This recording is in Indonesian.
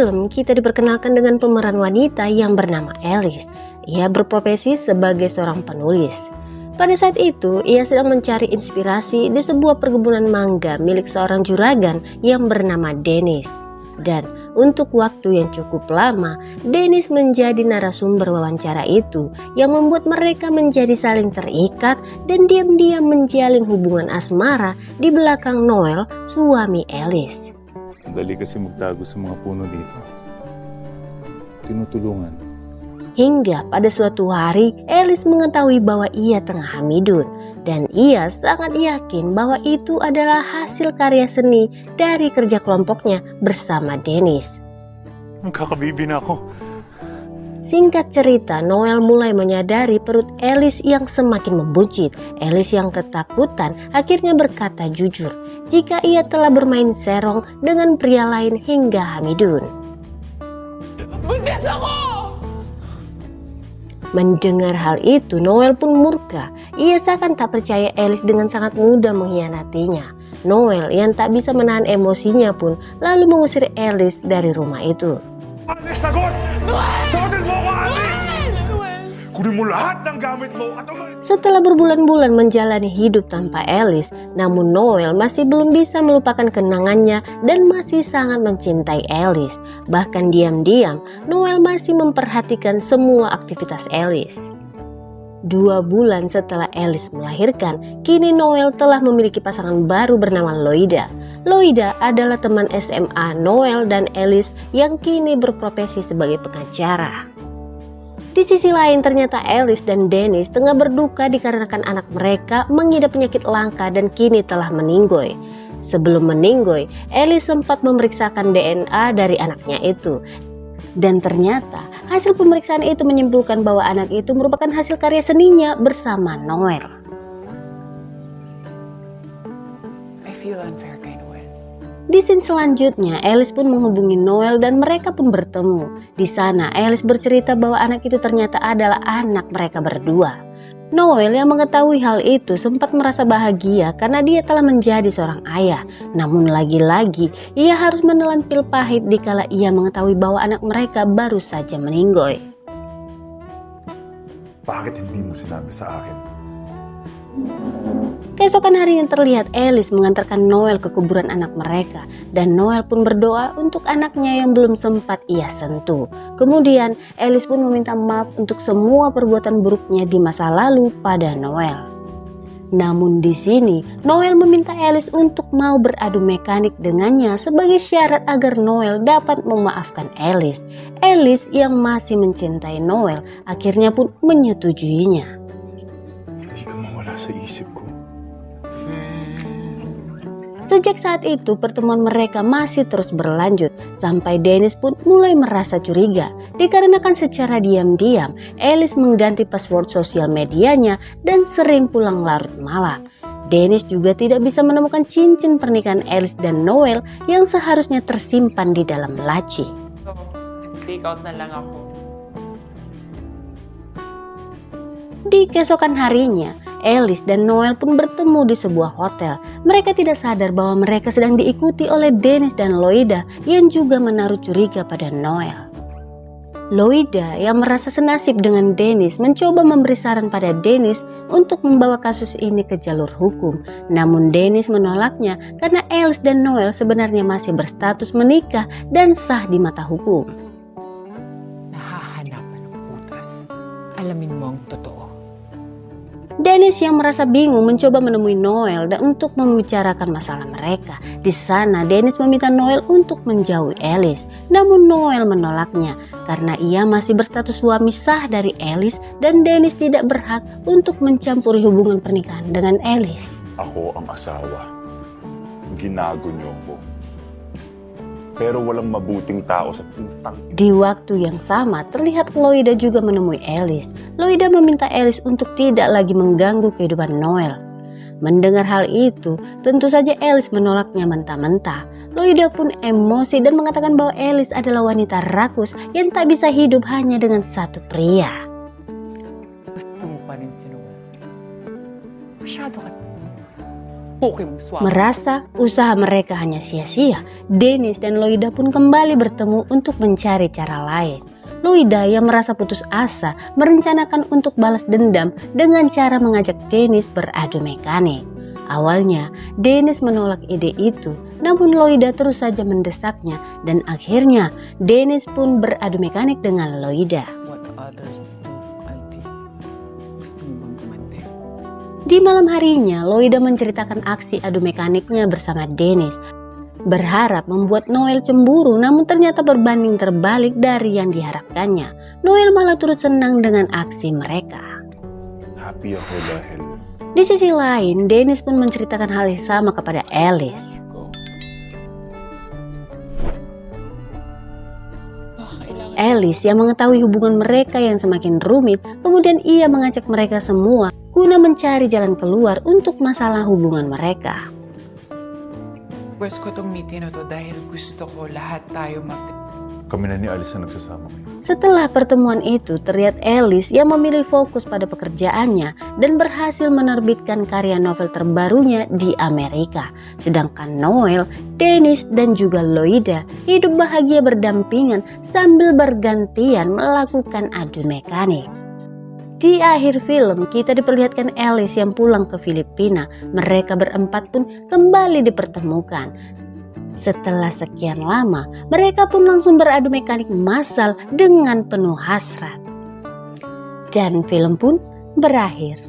film, kita diperkenalkan dengan pemeran wanita yang bernama Alice. Ia berprofesi sebagai seorang penulis. Pada saat itu, ia sedang mencari inspirasi di sebuah perkebunan mangga milik seorang juragan yang bernama Dennis. Dan untuk waktu yang cukup lama, Dennis menjadi narasumber wawancara itu yang membuat mereka menjadi saling terikat dan diam-diam menjalin hubungan asmara di belakang Noel, suami Alice. Dali kasi magtago sa mga puno dito. Tinutulungan. Hingga pada suatu hari, Alice mengetahui bahwa ia tengah hamidun. Dan ia sangat yakin bahwa itu adalah hasil karya seni dari kerja kelompoknya bersama Dennis. Kakabibi na ako. Singkat cerita, Noel mulai menyadari perut Alice yang semakin membuncit. Alice yang ketakutan akhirnya berkata jujur jika ia telah bermain serong dengan pria lain hingga hamidun. Buntis ako! Mendengar hal itu, Noel pun murka. Ia seakan tak percaya Alice dengan sangat mudah mengkhianatinya. Noel yang tak bisa menahan emosinya pun lalu mengusir Alice dari rumah itu. Alice, sagot! Sagutin mo ako, Alice! Kunin mo lahat ng gamit mo at Setelah berbulan-bulan menjalani hidup tanpa Alice, namun Noel masih belum bisa melupakan kenangannya dan masih sangat mencintai Alice. Bahkan diam-diam, Noel masih memperhatikan semua aktivitas Alice. 2 bulan setelah Alice melahirkan, kini Noel telah memiliki pasangan baru bernama Loida. Loida adalah teman SMA Noel dan Alice yang kini berprofesi sebagai pengacara. Di sisi lain, ternyata Alice dan Dennis tengah berduka dikarenakan anak mereka mengidap penyakit langka dan kini telah meninggoy. Sebelum meninggoy, Alice sempat memeriksakan DNA dari anaknya itu. Dan ternyata hasil pemeriksaan itu menyimpulkan bahwa anak itu merupakan hasil karya seninya bersama Noel. I feel unfair kay Noel. Di scene selanjutnya, Alice pun menghubungi Noel dan mereka pun bertemu. Di sana, Alice bercerita bahwa anak itu ternyata adalah anak mereka berdua. Noel yang mengetahui hal itu sempat merasa bahagia karena dia telah menjadi seorang ayah. Namun lagi-lagi, ia harus menelan pil pahit dikala ia mengetahui bahwa anak mereka baru saja meninggoy. Bakit hindi mo sinabi sa akin? Keesokan harinya terlihat Alice mengantarkan Noel ke kuburan anak mereka dan Noel pun berdoa untuk anaknya yang belum sempat ia sentuh. Kemudian Alice pun meminta maaf untuk semua perbuatan buruknya di masa lalu pada Noel. Namun di sini Noel meminta Alice untuk mau beradu mekanik dengannya sebagai syarat agar Noel dapat memaafkan Alice. Alice yang masih mencintai Noel akhirnya pun menyetujuinya. Hindi ka mawala sa isip ko. Sejak saat itu pertemuan mereka masih terus berlanjut sampai Dennis pun mulai merasa curiga dikarenakan secara diam-diam Alice mengganti password sosial medianya dan sering pulang larut malam. Dennis juga tidak bisa menemukan cincin pernikahan Alice dan Noel yang seharusnya tersimpan di dalam laci. So, nag-take out na lang ako. Di keesokan harinya, Alice dan Noel pun bertemu di sebuah hotel. Mereka tidak sadar bahwa mereka sedang diikuti oleh Dennis dan Loida yang juga menaruh curiga pada Noel. Loida yang merasa senasib dengan Dennis mencoba memberi saran pada Dennis untuk membawa kasus ini ke jalur hukum. Namun Dennis menolaknya karena Alice dan Noel sebenarnya masih berstatus menikah dan sah di mata hukum. Nahahanapan ng butas. Alamin mo ang totoo. Dennis yang merasa bingung mencoba menemui Noel dan untuk membicarakan masalah mereka. Di sana Dennis meminta Noel untuk menjauhi Alice. Namun Noel menolaknya karena ia masih berstatus suami sah dari Alice dan Dennis tidak berhak untuk mencampuri hubungan pernikahan dengan Alice. Ako ang asawa. Ginago niyo ko. Pero walang mabuting tao sa putang. Di waktu yang sama terlihat Loida juga menemui Alice. Loida meminta Alice untuk tidak lagi mengganggu kehidupan Noel. Mendengar hal itu, tentu saja Alice menolaknya mentah-mentah. Loida pun emosi dan mengatakan bahwa Alice adalah wanita rakus yang tak bisa hidup hanya dengan satu pria. Gusto mo pa rin si Noel. Masyado ka. Merasa usaha mereka hanya sia-sia, Dennis dan Loida pun kembali bertemu untuk mencari cara lain. Loida yang merasa putus asa merencanakan untuk balas dendam dengan cara mengajak Dennis beradu mekanik. Awalnya, Dennis menolak ide itu, namun Loida terus saja mendesaknya dan akhirnya Dennis pun beradu mekanik dengan Loida. Di malam harinya, Loida menceritakan aksi adu mekaniknya bersama Dennis, berharap membuat Noel cemburu, namun ternyata berbanding terbalik dari yang diharapkannya. Noel malah turut senang dengan aksi mereka. Happy ako dahil Di sisi lain, Dennis pun menceritakan hal yang sama kepada Alice. Alice yang mengetahui hubungan mereka yang semakin rumit, kemudian ia mengajak mereka semua guna mencari jalan keluar untuk masalah hubungan mereka. Request ko tong meeting na to dahil gusto ko lahat tayo kami na ni Alice na nagsasama ngayon. Setelah pertemuan itu, terlihat Alice yang memilih fokus pada pekerjaannya dan berhasil menerbitkan karya novel terbarunya di Amerika. Sedangkan Noel, Dennis, dan juga Loida hidup bahagia berdampingan sambil bergantian melakukan adu mekanik. Di akhir film, kita diperlihatkan Alice yang pulang ke Filipina. Mereka berempat pun kembali dipertemukan. Setelah sekian lama, mereka pun langsung beradu mekanik massal dengan penuh hasrat. Dan film pun berakhir.